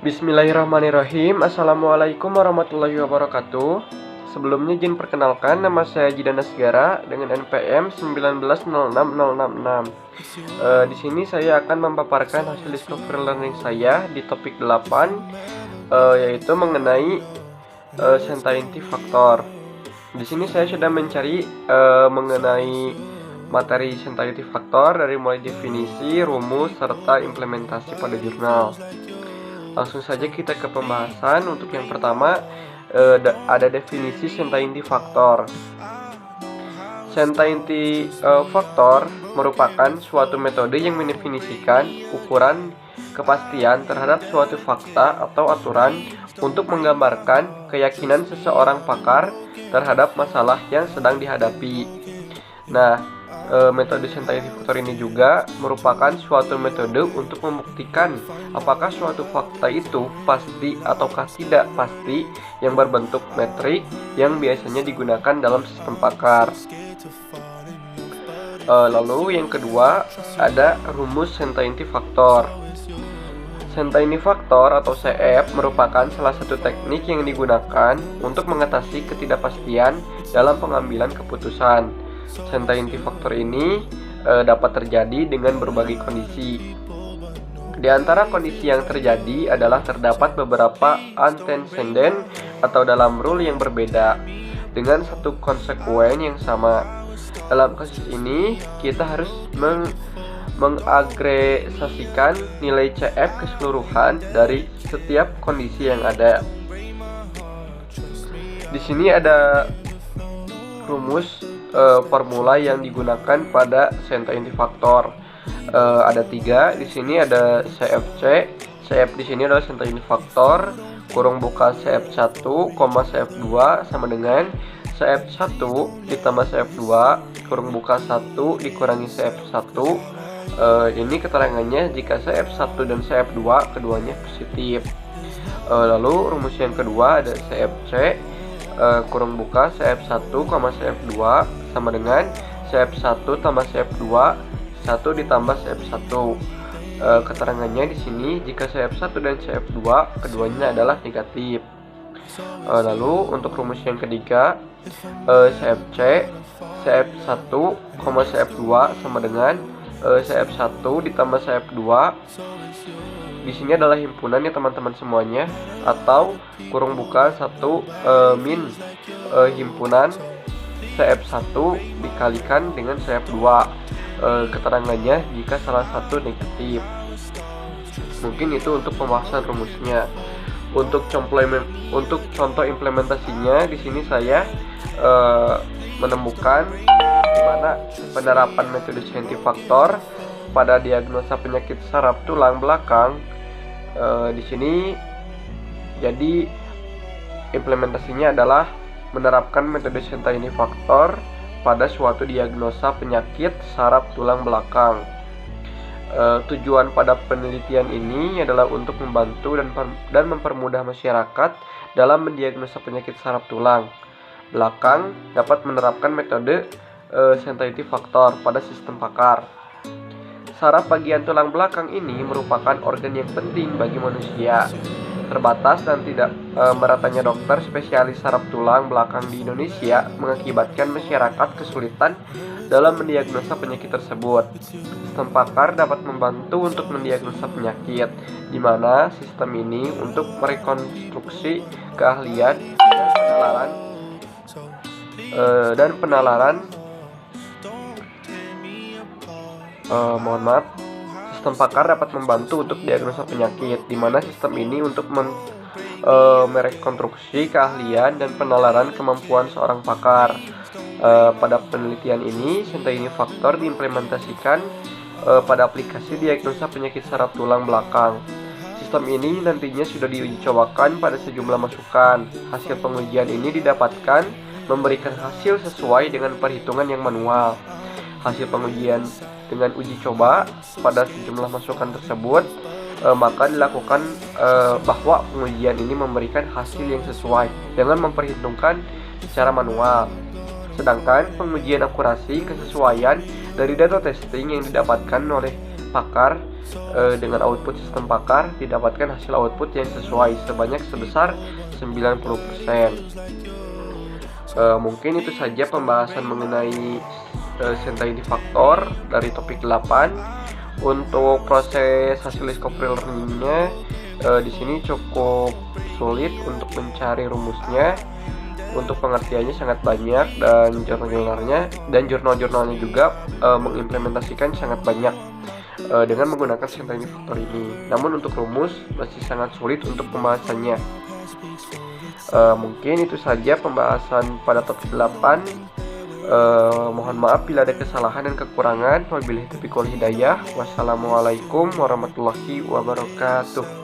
Bismillahirrahmanirrahim. Assalamualaikum warahmatullahi wabarakatuh. Sebelumnya izin perkenalkan, nama saya Jidana Segara dengan NPM 19060066. Di sini saya akan memaparkan hasil discovery learning saya di topik 8, yaitu mengenai scientific factor. Di sini saya sudah mencari mengenai materi scientific factor dari mulai definisi, rumus, serta implementasi pada jurnal. Langsung saja kita ke pembahasan. Untuk yang pertama, ada definisi scientific factor. Scientific factor merupakan suatu metode yang mendefinisikan ukuran kepastian terhadap suatu fakta atau aturan untuk menggambarkan keyakinan seseorang pakar terhadap masalah yang sedang dihadapi. Nah, metode scientific factor ini juga merupakan suatu metode untuk membuktikan apakah suatu fakta itu pasti ataukah tidak pasti, yang berbentuk metrik yang biasanya digunakan dalam sistem pakar. Lalu yang kedua, ada rumus scientific factor. Scientific factor atau CF merupakan salah satu teknik yang digunakan untuk mengatasi ketidakpastian dalam pengambilan keputusan. Scientific factor ini dapat terjadi dengan berbagai kondisi. Di antara kondisi yang terjadi adalah terdapat beberapa antecedent atau dalam rule yang berbeda dengan satu konsekuen yang sama. Dalam kasus ini, kita harus mengagregasikan nilai CF keseluruhan dari setiap kondisi yang ada. Di sini ada rumus formula yang digunakan pada scientific factor. Ada 3. Di sini ada CFC. CF di sini adalah scientific factor kurung buka CF1, CF2 sama dengan CF1 ditambah CF2 kurung buka 1 dikurangi CF1. Ini keterangannya jika CF1 dan CF2 keduanya positif. Lalu rumus yang kedua ada CFC kurung buka CF1, CF2 sama dengan CF1 tambah CF2 1 ditambah CF1. Keterangannya di sini jika CF1 dan CF2 keduanya adalah negatif. Lalu untuk rumus yang ketiga, CFC CF1, CF2 sama dengan CF1 ditambah CF2. Di sini adalah himpunan ya teman-teman semuanya, atau kurung buka 1 min himpunan CF1 dikalikan dengan CF2. Keterangannya jika salah satu negatif. Mungkin itu untuk pembahasan rumusnya. Untuk contoh implementasinya, di sini saya menemukan di mana penerapan metode scientific factor pada diagnosa penyakit saraf tulang belakang. Di sini jadi implementasinya adalah menerapkan metode scientific factor pada suatu diagnosa penyakit saraf tulang belakang. Tujuan pada penelitian ini adalah untuk membantu dan mempermudah masyarakat dalam mendiagnosa penyakit saraf tulang belakang dapat menerapkan metode scientific factor pada sistem pakar. Saraf bagian tulang belakang ini merupakan organ yang penting bagi manusia. Terbatas dan tidak meratanya dokter spesialis saraf tulang belakang di Indonesia mengakibatkan masyarakat kesulitan dalam mendiagnosa penyakit tersebut. Sistem pakar dapat membantu untuk mendiagnosa penyakit, di mana sistem ini untuk merekonstruksi keahlian dan penalaran. Sistem pakar dapat membantu untuk diagnosa penyakit, di mana sistem ini untuk merekonstruksi keahlian dan penalaran kemampuan seorang pakar. Pada penelitian ini, scientific factor diimplementasikan pada aplikasi diagnosa penyakit saraf tulang belakang. Sistem ini nantinya sudah diuji cobakan pada sejumlah masukan. Hasil pengujian ini didapatkan memberikan hasil sesuai dengan perhitungan yang manual. Hasil pengujian dengan uji coba pada sejumlah masukan tersebut, maka dilakukan bahwa pengujian ini memberikan hasil yang sesuai dengan memperhitungkan secara manual. Sedangkan pengujian akurasi kesesuaian dari data testing yang didapatkan oleh pakar dengan output sistem pakar didapatkan hasil output yang sesuai sebesar 90%. Mungkin itu saja pembahasan mengenai scientific factor dari topik 8. Untuk proses hasil discovery learning-nya di sini cukup sulit untuk mencari rumusnya. Untuk pengertiannya sangat banyak dan jurnal-jurnalnya juga mengimplementasikan sangat banyak dengan menggunakan scientific factor ini. Namun untuk rumus masih sangat sulit untuk pembahasannya. Mungkin itu saja pembahasan pada topik 8. Mohon maaf bila ada kesalahan dan kekurangan. Wabillahi taufiq wal hidayah. Wassalamualaikum warahmatullahi wabarakatuh.